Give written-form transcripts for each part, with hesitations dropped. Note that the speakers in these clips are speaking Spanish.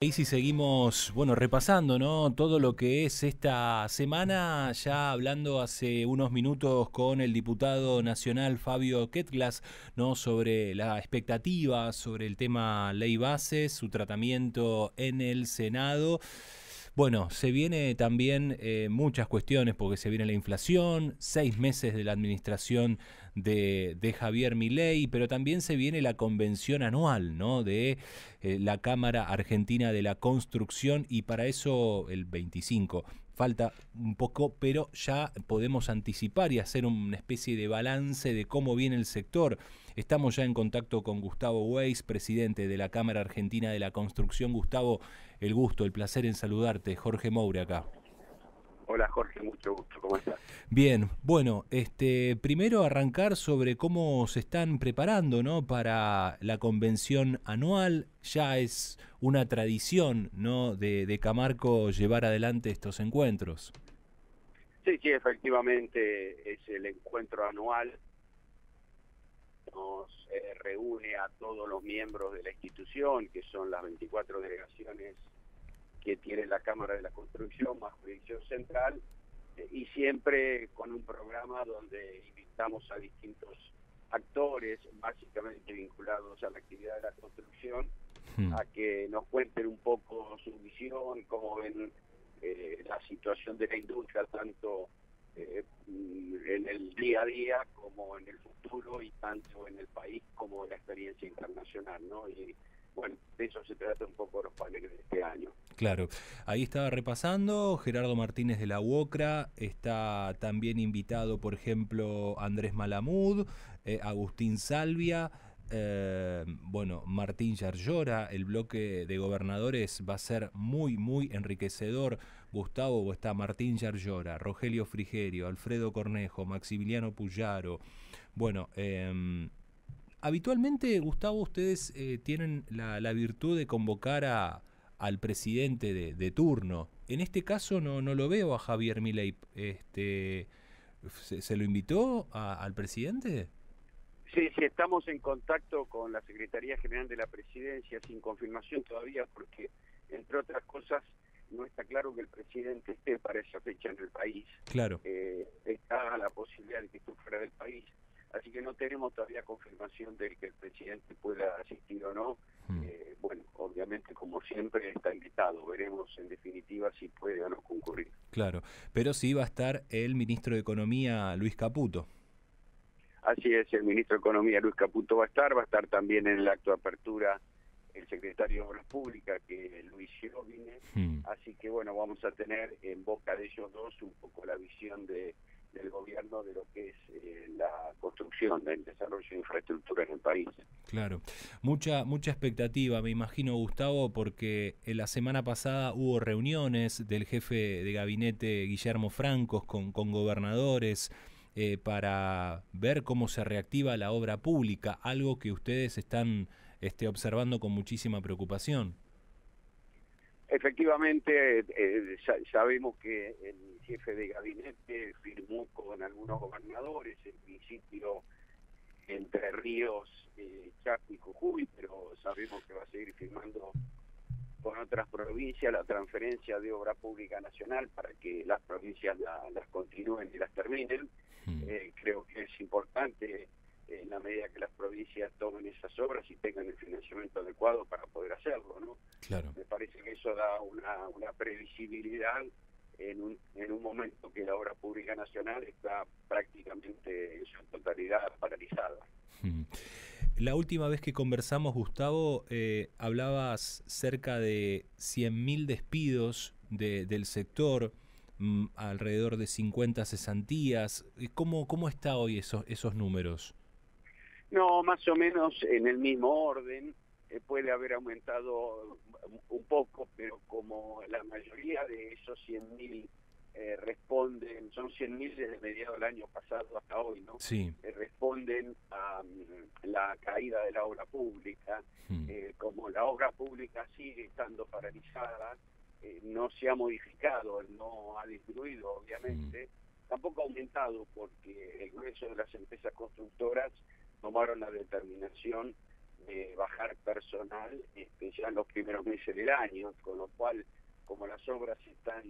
Y si seguimos, bueno, repasando, ¿no? Todo lo que es esta semana, ya hablando hace unos minutos con el diputado nacional Fabio Ketglas, ¿no? Sobre la expectativa, sobre el tema ley bases, su tratamiento en el Senado. Bueno, se viene también muchas cuestiones porque se viene la inflación, 6 meses de la administración de Javier Milei, pero también se viene la convención anual, ¿no? De la Cámara Argentina de la Construcción y para eso el 25. Falta un poco, pero ya podemos anticipar y hacer una especie de balance de cómo viene el sector. Estamos ya en contacto con Gustavo Weiss, presidente de la Cámara Argentina de la Construcción. Gustavo, el gusto, el placer en saludarte. Jorge Moure acá. Hola Jorge, mucho gusto, ¿cómo estás? Bien, bueno, primero arrancar sobre cómo se están preparando, ¿no? Para la convención anual. Ya es una tradición, ¿no? De Camargo llevar adelante estos encuentros. Sí, sí, efectivamente es el encuentro anual, nos reúne a todos los miembros de la institución, que son las 24 delegaciones que tiene la Cámara de la Construcción, más jurisdicción central, y siempre con un programa donde invitamos a distintos actores, básicamente vinculados a la actividad de la construcción, Hmm. a que nos cuenten un poco su visión, cómo ven la situación de la industria, tanto en el día a día como en el futuro y tanto en el país como en la experiencia internacional, ¿no? Y bueno, de eso se trata un poco los paneles de este año. Claro, ahí estaba repasando, Gerardo Martínez de la UOCRA, está también invitado, por ejemplo, Andrés Malamud, Agustín Salvia, bueno, Martín Yarlora. El bloque de gobernadores va a ser muy, muy enriquecedor. Gustavo, está Martín Yarlora, Rogelio Frigerio, Alfredo Cornejo, Maximiliano Puyaro. Bueno, habitualmente, Gustavo, ustedes tienen la virtud de convocar al presidente de turno. En este caso no lo veo a Javier Milei. ¿Se lo invitó al presidente? Sí, sí, estamos en contacto con la Secretaría General de la Presidencia, sin confirmación todavía, porque, entre otras cosas, no está claro que el presidente esté para esa fecha en el país. Claro. Está la posibilidad de que esté fuera del país, así que no tenemos todavía confirmación de que el presidente pueda asistir o no. Mm. Bueno, obviamente, como siempre, está invitado. Veremos, en definitiva, si puede o no concurrir. Claro, pero sí va a estar el ministro de Economía, Luis Caputo. Así es, el ministro de Economía, Luis Caputo, va a estar también en el acto de apertura el secretario de Obras Públicas, que es Luis Girovine, Mm. así que bueno, vamos a tener en boca de ellos dos un poco la visión del gobierno de lo que es la construcción, del desarrollo de infraestructura en el país. Claro, mucha expectativa, me imagino, Gustavo, porque en la semana pasada hubo reuniones del jefe de gabinete Guillermo Francos con gobernadores para ver cómo se reactiva la obra pública, algo que ustedes están observando con muchísima preocupación. Efectivamente, sabemos que el jefe de gabinete firmó con algunos gobernadores, en principio Entre Ríos, Chaco y Jujuy, pero sabemos que va a seguir firmando con otras provincias la transferencia de obra pública nacional para que las provincias las continúen y las terminen. Mm. Creo que es importante en la medida que las provincias tomen esas obras y tengan el financiamiento adecuado para poder hacerlo, ¿no? Claro. Me parece que eso da una previsibilidad en un momento que la obra pública nacional está prácticamente en su totalidad paralizada. Mm. La última vez que conversamos, Gustavo, hablabas cerca de 100.000 despidos del sector, alrededor de 50 cesantías. ¿Cómo está hoy esos números? No, más o menos en el mismo orden, puede haber aumentado un poco, pero como la mayoría de esos 100.000 responden, son 100.000 desde mediados del año pasado hasta hoy, ¿no? Sí. Responden a la caída de la obra pública. Mm. Como la obra pública sigue estando paralizada, no se ha modificado, no ha disminuido, Mm. obviamente, tampoco ha aumentado porque el grueso de las empresas constructoras tomaron la determinación de bajar personal ya en los primeros meses del año, con lo cual, como las obras están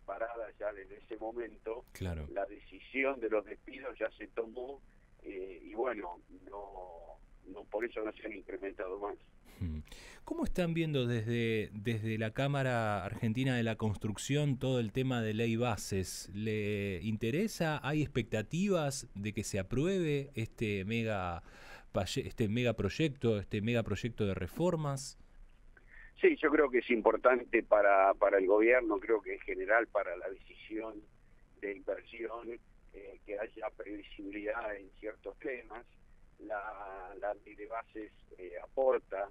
paradas ya desde ese momento, claro. la decisión de los despidos ya se tomó y bueno, no por eso no se han incrementado más. ¿Cómo están viendo desde la Cámara Argentina de la Construcción todo el tema de ley bases? ¿Le interesa? ¿Hay expectativas de que se apruebe este megaproyecto de reformas? Sí, yo creo que es importante para el gobierno, creo que en general para la decisión de inversión, que haya previsibilidad en ciertos temas. La ley de bases aporta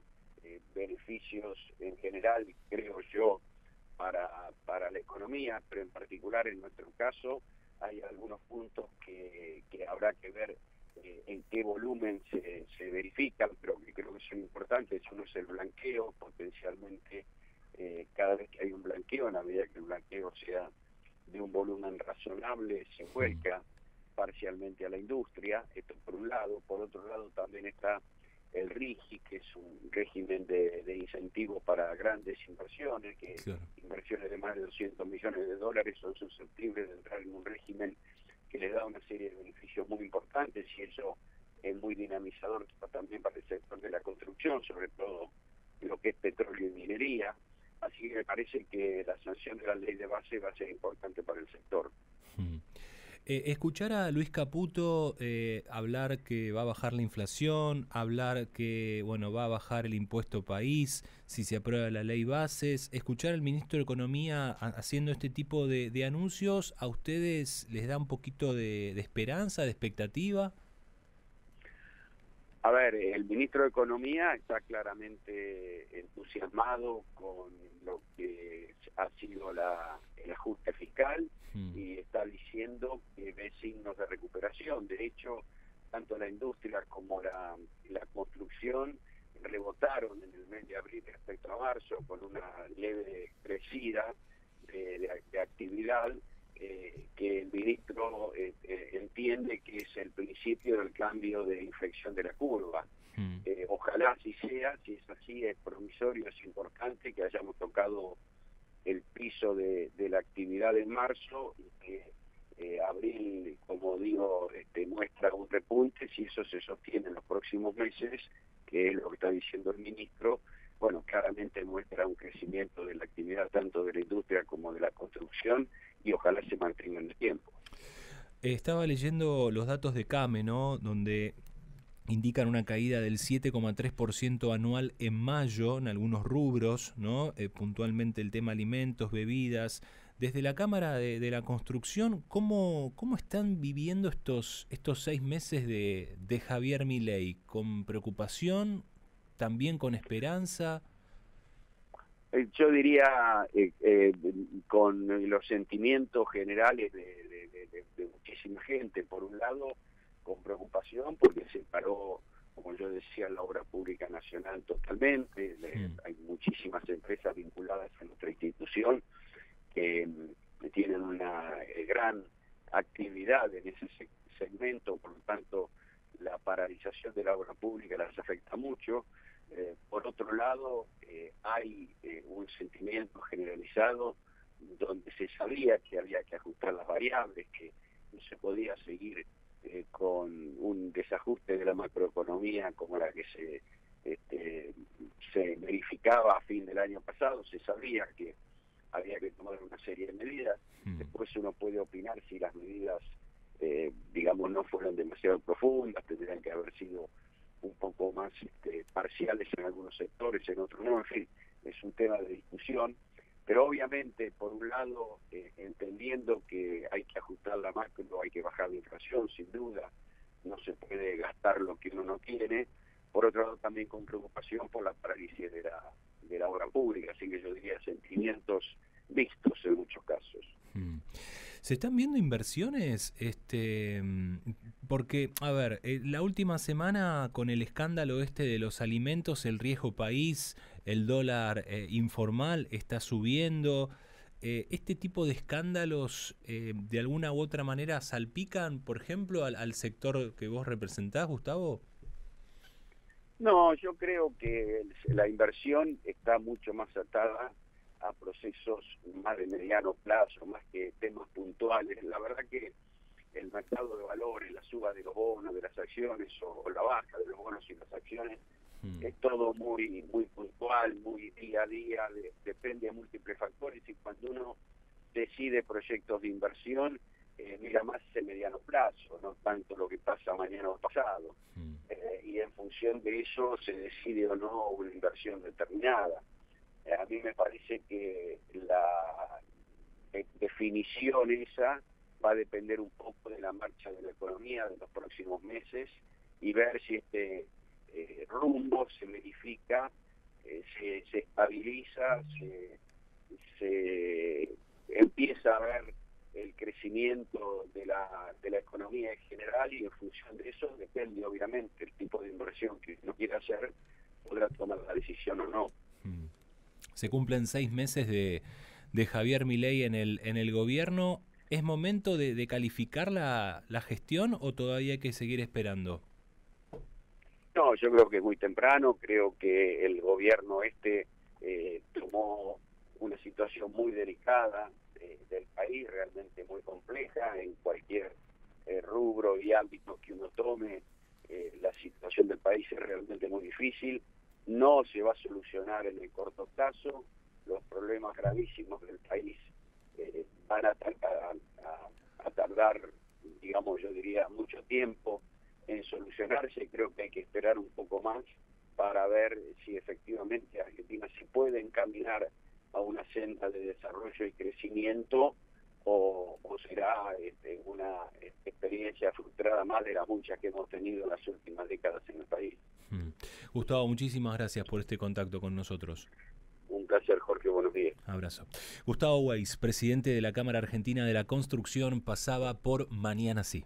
beneficios en general, creo yo, para la economía, pero en particular en nuestro caso hay algunos puntos que habrá que ver en qué volumen se verifican, pero que creo que son importantes. Uno es el blanqueo, potencialmente cada vez que hay un blanqueo, en la medida que el blanqueo sea de un volumen razonable, se vuelca parcialmente a la industria, esto por un lado. Por otro lado también está el RIGI, que es un régimen de incentivos para grandes inversiones, que claro. Inversiones de más de 200 millones de dólares son susceptibles de entrar en un régimen que les da una serie de beneficios muy importantes, y eso es muy dinamizador también para el sector de la construcción, sobre todo lo que es petróleo y minería. Así que me parece que la sanción de la ley de base va a ser importante para el sector. Escuchar a Luis Caputo hablar que va a bajar la inflación, hablar que va a bajar el impuesto país si se aprueba la ley bases, escuchar al ministro de Economía haciendo este tipo de anuncios, ¿a ustedes les da un poquito de esperanza, de expectativa? A ver, el ministro de Economía está claramente entusiasmado con lo que ha sido el ajuste fiscal y está diciendo que ve signos de recuperación. De hecho, tanto la industria como la construcción rebotaron en el mes de abril respecto a marzo, con una leve crecida de actividad, que el ministro entiende que es el principio del cambio de inflexión de la curva. Ojalá así sea. Si es así, es promisorio, es importante que hayamos tocado el piso de la actividad en marzo y que abril, como digo, muestra un repunte. Si eso se sostiene en los próximos meses, que es lo que está diciendo el ministro, bueno, claramente muestra un crecimiento de la actividad tanto de la industria como de la construcción, y ojalá se mantenga en el tiempo. Estaba leyendo los datos de CAME, ¿no? Donde indican una caída del 7,3% anual en mayo en algunos rubros, ¿no? Puntualmente el tema alimentos, bebidas. Desde la Cámara de la Construcción, ¿cómo están viviendo estos 6 meses de Javier Milei? ¿Con preocupación? ¿También con esperanza? Yo diría con los sentimientos generales de muchísima gente. Por un lado, con preocupación porque se paró, como yo decía, la obra pública nacional totalmente. Hay muchísimas empresas vinculadas a nuestra institución que tienen una gran actividad en ese segmento, por lo tanto la paralización de la obra pública las afecta mucho. Por otro lado, hay un sentimiento generalizado donde se sabía que había que ajustar las variables, que no se podía seguir con un desajuste de la macroeconomía como la que se verificaba a fin del año pasado. Se sabía que había que tomar una serie de medidas. Después uno puede opinar si las medidas, no fueron demasiado profundas, tendrían que haber sido un poco más parciales en algunos sectores, en otros no. En fin, es un tema de discusión, pero obviamente, por un lado, entendiendo que hay que ajustar la macro, hay que bajar la inflación, sin duda, no se puede gastar lo que uno no tiene. Por otro lado, también con preocupación por la parálisis de la obra pública, así que yo diría sentimientos mixtos en muchos casos. ¿Se están viendo inversiones? Porque, a ver, la última semana con el escándalo de los alimentos, el riesgo país, el dólar informal está subiendo. ¿Este tipo de escándalos de alguna u otra manera salpican, por ejemplo, al sector que vos representás, Gustavo? No, yo creo que la inversión está mucho más atada a procesos más de mediano plazo, más que temas puntuales. La verdad que el mercado de valores, la suba de los bonos, de las acciones o la baja de los bonos y las acciones, es todo muy puntual, muy día a día, depende de múltiples factores, y cuando uno decide proyectos de inversión, mira más ese mediano plazo, no tanto lo que pasa mañana o pasado. Y en función de eso se decide o no una inversión determinada. A mí me parece que la definición esa va a depender un poco de la marcha de la economía de los próximos meses y ver si este rumbo se verifica, se estabiliza, se empieza a ver el crecimiento de la economía en general, y en función de eso depende obviamente el tipo de inversión que uno quiera hacer, podrá tomar la decisión o no. Se cumplen 6 meses de Javier Milei en el gobierno. ¿Es momento de calificar la gestión o todavía hay que seguir esperando? No, yo creo que es muy temprano. Creo que el gobierno tomó una situación muy delicada del país, realmente muy compleja en cualquier rubro y ámbito que uno tome. La situación del país es realmente muy difícil. No se va a solucionar en el corto plazo. Los problemas gravísimos del país van a tardar, digamos, yo diría, mucho tiempo en solucionarse. Creo que hay que esperar un poco más para ver si efectivamente Argentina se puede encaminar a una senda de desarrollo y crecimiento, o será una experiencia frustrada más de las muchas que hemos tenido en las últimas décadas en el país. Gustavo, muchísimas gracias por este contacto con nosotros. Un placer, Jorge, buenos días. Abrazo. Gustavo Weiss, presidente de la Cámara Argentina de la Construcción, pasaba por Mañana Sí.